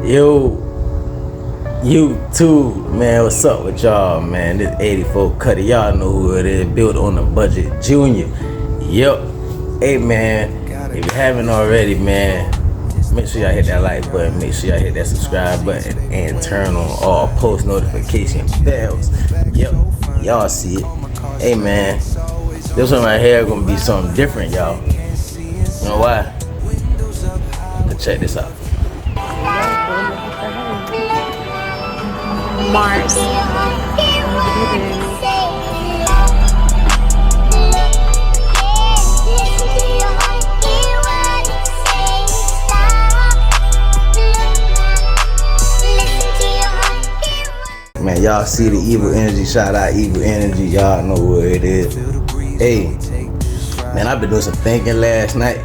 Yo, YouTube, man, what's up with y'all, man? This 84 Cutlass, y'all know who it is, built on a budget, Junior. Yep. Hey, man, if you haven't already, man, make sure y'all hit that like button, make sure y'all hit that subscribe button, and turn on all post notification bells. Yep, y'all see it. Hey, man, this one right here gonna be something different, y'all. You know why? But check this out. Mars. Man, y'all see the evil energy. Shout out evil energy. Y'all know what it is. Hey, man, I've been doing some thinking last night.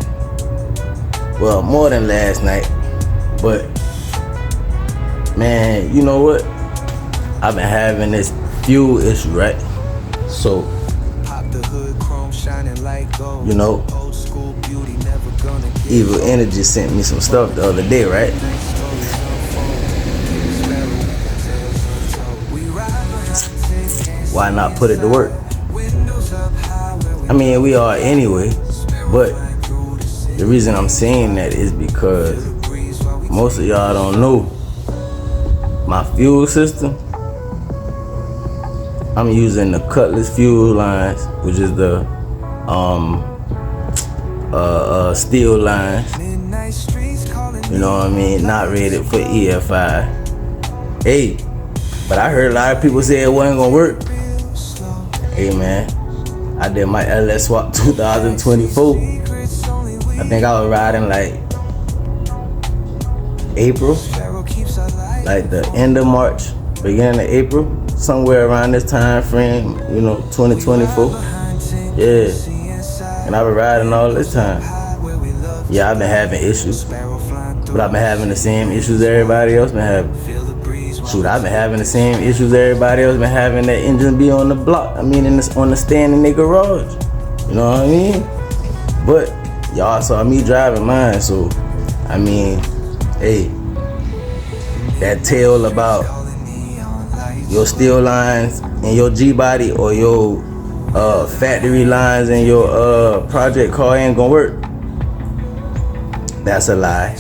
Well, more than last night. But, man, you know what? I've been having this fuel issue, right? So, you know, evil energy sent me some stuff the other day, right? Why not put it to work? I mean, we are anyway, but the reason I'm saying that is because most of y'all don't know my fuel system. I'm using the Cutlass fuel lines, which is the steel lines. You know what I mean? Not rated for EFI. Hey, but I heard a lot of people say it wasn't gonna work. Hey, man, I did my LS swap 2024. I think I was riding like April, like the end of March, beginning of April, somewhere around this time frame, you know, 2024. Yeah, and I've been riding all this time. Yeah, I've been having issues, but I've been having the same issues everybody else been having. Shoot, I've been having the same issues everybody else been having. That engine be on the block. I mean, on the stand in their garage. You know what I mean? But y'all saw me driving mine, so I mean, hey, that tale about your steel lines and your G-body or your factory lines and your project car ain't gonna work. That's a lie.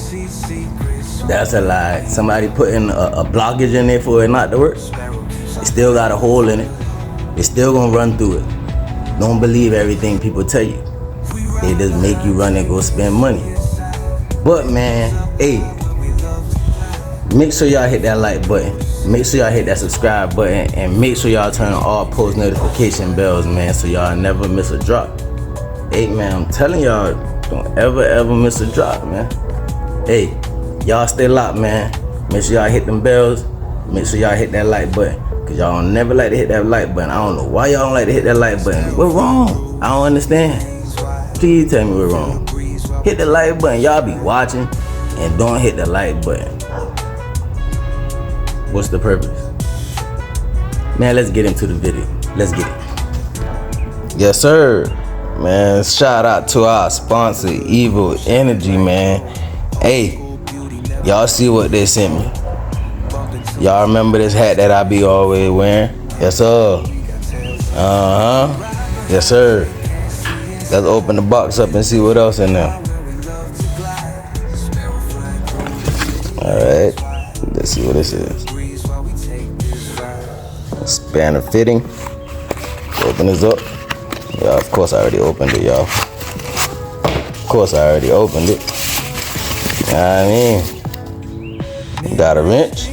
That's a lie. Somebody putting a blockage in there for it not to work. It still got a hole in it. It's still gonna run through it. Don't believe everything people tell you. They just make you run and go spend money. But man, hey, make sure y'all hit that like button. Make sure y'all hit that subscribe button, and make sure y'all turn on all post notification bells, man, so y'all never miss a drop. Hey, man, I'm telling y'all, don't ever miss a drop, man. Hey, y'all stay locked, man. Make sure y'all hit them bells. Make sure y'all hit that like button, cause y'all don't never like to hit that like button. I don't know why y'all don't like to hit that like button. What's wrong? I don't understand. Please tell me what's wrong. Hit the like button. Y'all be watching and don't hit the like button. What's the purpose? Man, let's get into the video. Let's get it. Yes, sir. Man, shout out to our sponsor, Evil Energy, man. Hey, y'all see what they sent me? Y'all remember this hat that I be always wearing? Yes, sir. Yes, sir. Let's open the box up and see what else in there. Alright, let's see what this is. Spanner fitting. Open this up. Yeah, of course I already opened it, y'all. Of course I already opened it. You know what I mean? Got a wrench.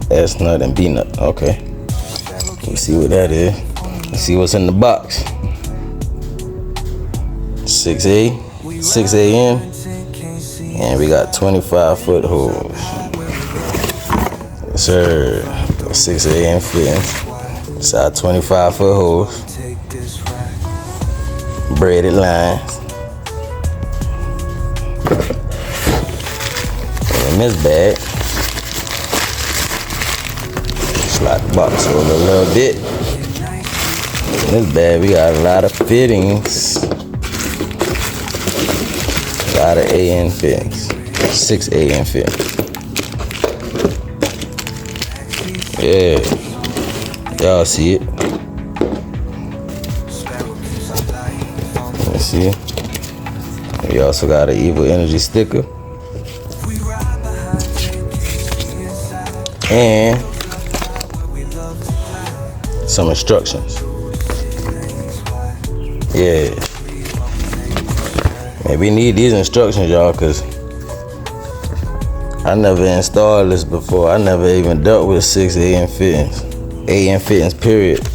S nut and B nut. Okay. Let's see what that is. Let's see what's in the box. 6A, 6AN, and we got 25-foot holes. Yes, sir. 6AN fittings. It's our 25-foot holes. Braided lines. And in this bag, slide the box over a little bit. In this bag, we got a lot of fittings. A lot of AN fittings. 6 AN fittings. Yeah. Y'all see it. Let's see. We also got an Evil Energy sticker. And some instructions. Yeah. Man, we need these instructions, y'all, because I never installed this before. I never even dealt with 6 AN fittings. AN fittings, period.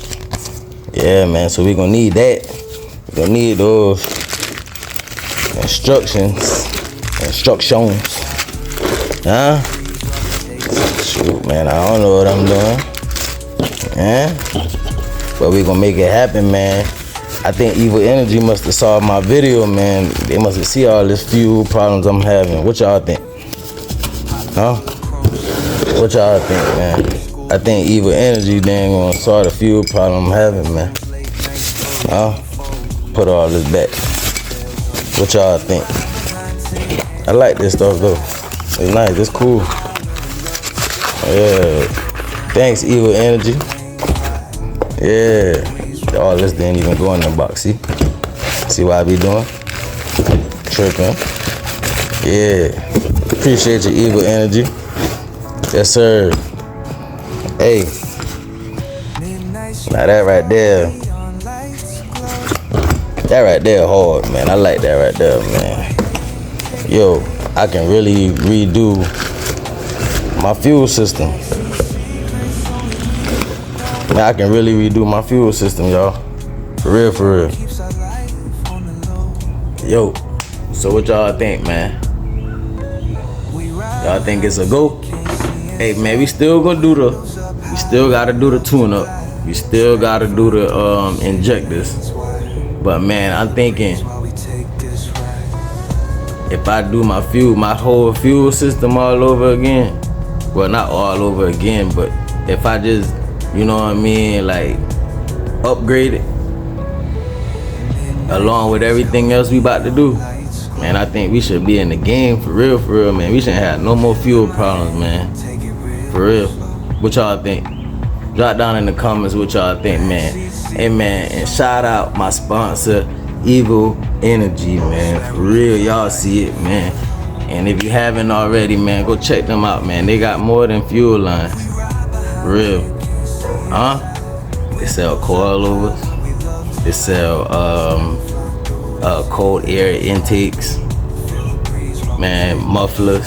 Yeah, man, so we gonna need that. We gonna need those instructions. Huh? Shoot, man, I don't know what I'm doing. Yeah? But we gonna make it happen, man. I think Evil Energy must have saw my video, man. They must have seen all this fuel problems I'm having. What y'all think? Huh? What y'all think, man? I think Evil Energy dang gonna solve the fuel problem I'm having, man. Huh? Put all this back. What y'all think? I like this stuff though. It's nice, it's cool. Yeah. Thanks, Evil Energy. Yeah. All this didn't even go in the box, see? See what I be doing? Tripping. Yeah. Appreciate your Evil Energy. Yes, sir. Hey. Now that right there. That right there hard, man. I like that right there, man. Yo, I can really redo my fuel system. Man, I can really redo my fuel system, y'all. For real, for real. Yo, so what y'all think, man? Y'all think it's a go? Hey, man, we still gotta do the tune-up. We still gotta do the injectors. But man, I'm thinking if I do my whole fuel system all over again, well, not all over again, but if I just, you know what I mean, like upgrade it along with everything else we about to do, man, I think we should be in the game for real, man. We shouldn't have no more fuel problems, man. For real. What y'all think? Drop down in the comments what y'all think, man. Hey, man, and shout out my sponsor, Evil Energy, man. For real, y'all see it, man. And if you haven't already, man, go check them out, man. They got more than fuel lines. For real. Huh? They sell coilovers. They sell cold air intakes. Man, mufflers.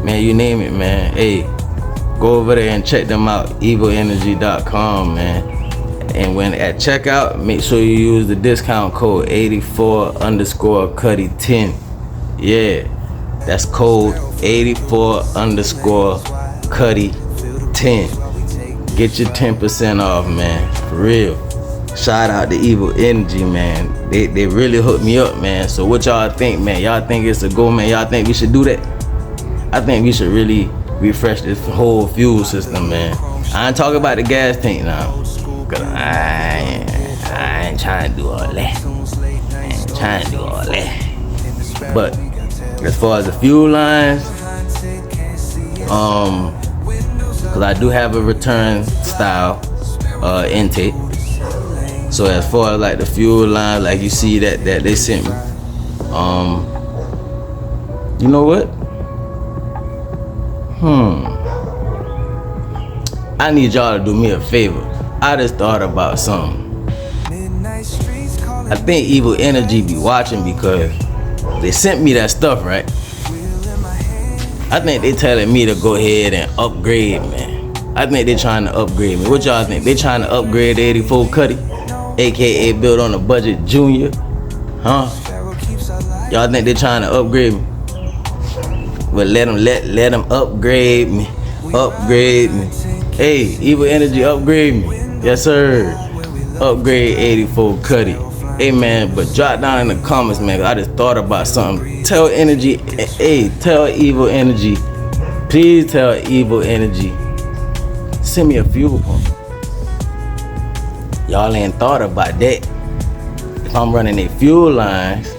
Man, you name it, man. Hey, go over there and check them out. EvilEnergy.com, man. And when at checkout, make sure you use the discount code 84_Cuddy10. Yeah, that's code 84_Cuddy10. Get your 10% off, man. For real. Shout out to Evil Energy, man. They really hooked me up, man. So what y'all think, man? Y'all think it's a go, man? Y'all think we should do that? I think we should really refresh this whole fuel system, man. I ain't talking about the gas tank now. Cause I ain't trying to do all that. But as far as the fuel lines, cause I do have a return style intake. So as far as like the fuel line, like you see that they sent me, you know what? I need y'all to do me a favor. I just thought about something. I think Evil Energy be watching because they sent me that stuff, right? I think they telling me to go ahead and upgrade, man. I think they trying to upgrade me. What y'all think? They trying to upgrade the 84 Cuddy, aka Built on a Budget Junior, huh? Y'all think they trying to upgrade me? Well, let them upgrade me. Hey, Evil Energy, upgrade me. Yes, sir. Upgrade 84 Cuddy. Hey, man, but drop down in the comments, man. I just thought about something. Tell Energy, hey, tell Evil Energy. Please tell Evil Energy send me a fuel pump. Y'all ain't thought about that. If I'm running their fuel lines,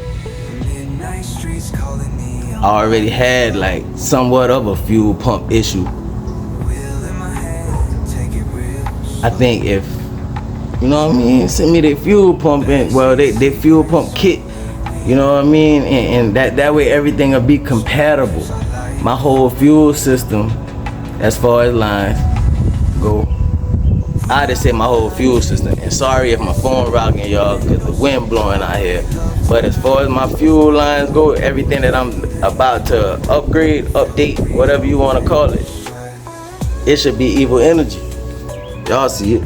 I already had like somewhat of a fuel pump issue. I think if, you know what I mean, send me their fuel pump and, well, they fuel pump kit, you know what I mean, and that way everything will be compatible. My whole fuel system, as far as lines go, I just said my whole fuel system. And sorry if my phone rocking, y'all, because the wind blowing out here. But as far as my fuel lines go, everything that I'm about to upgrade, update, whatever you want to call it, it should be Evil Energy. Y'all see it.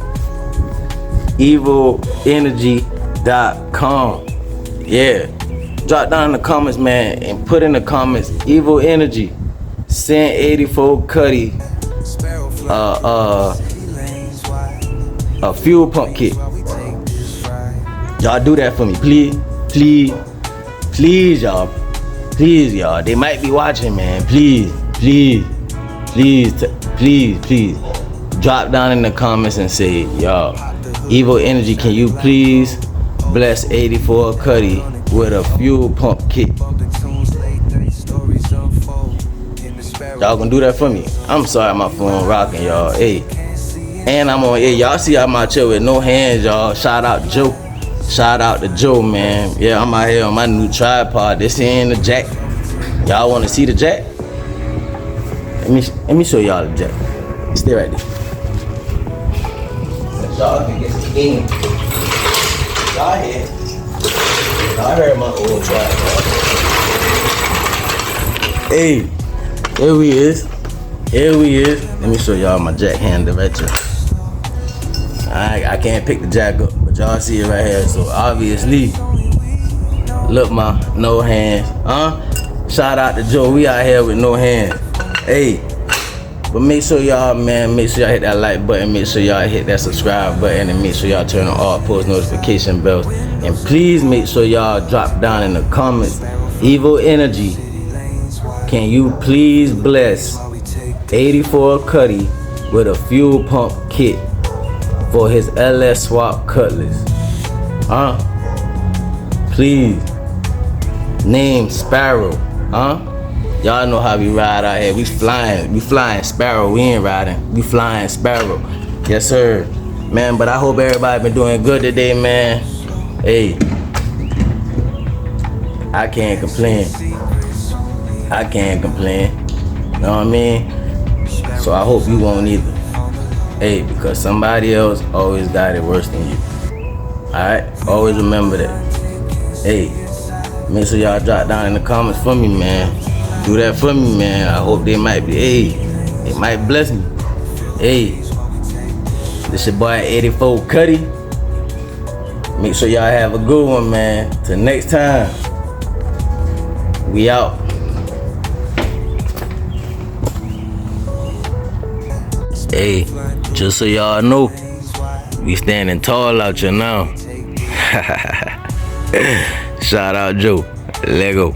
EvilEnergy.com. Yeah. Drop down in the comments, man, and put in the comments Evil Energy. Send 84 Cuddy a fuel pump kit. Y'all do that for me, please, please, please, y'all. Please, y'all. They might be watching, man. Please, please, please, please, please. Drop down in the comments and say, y'all, Evil Energy, can you please bless 84 Cuddy with a fuel pump kit? Y'all gonna do that for me? I'm sorry my phone rocking, y'all. Hey. And I'm on, hey, y'all see I'm out here with no hands, y'all. Shout out to Joe. Shout out to Joe, man. Yeah, I'm out here on my new tripod. This ain't the jack. Y'all wanna see the jack? Let me show y'all the jack. Stay right there. Y'all can get some game. Y'all here. Y'all heard my old tripod. Hey, here we is. Here we is. Let me show y'all my jack handle right here. I can't pick the jack up, but y'all see it right here. So obviously, look, my no hands. Shout out to Joe. We out here with no hands. Hey, but make sure y'all, man, make sure y'all hit that like button. Make sure y'all hit that subscribe button, and make sure y'all turn on all post notification bells. And please make sure y'all drop down in the comments, Evil Energy, can you please bless 84 Cuddy with a fuel pump kit for his LS swap Cutlass? Please. Name Sparrow. Y'all know how we ride out here. We flying Sparrow. We ain't riding. We flying Sparrow. Yes, sir. Man, but I hope everybody been doing good today, man. Hey, I can't complain. I can't complain. You know what I mean? So I hope you won't either. Hey, because somebody else always got it worse than you. Alright? Always remember that. Hey, make sure y'all drop down in the comments for me, man. Do that for me, man. I hope they might be, hey, they might bless me. Hey, this your boy 84 Cuddy. Make sure y'all have a good one, man. Till next time, we out. Hey, just so y'all know, we standing tall out here now. Shout out Joe. Lego.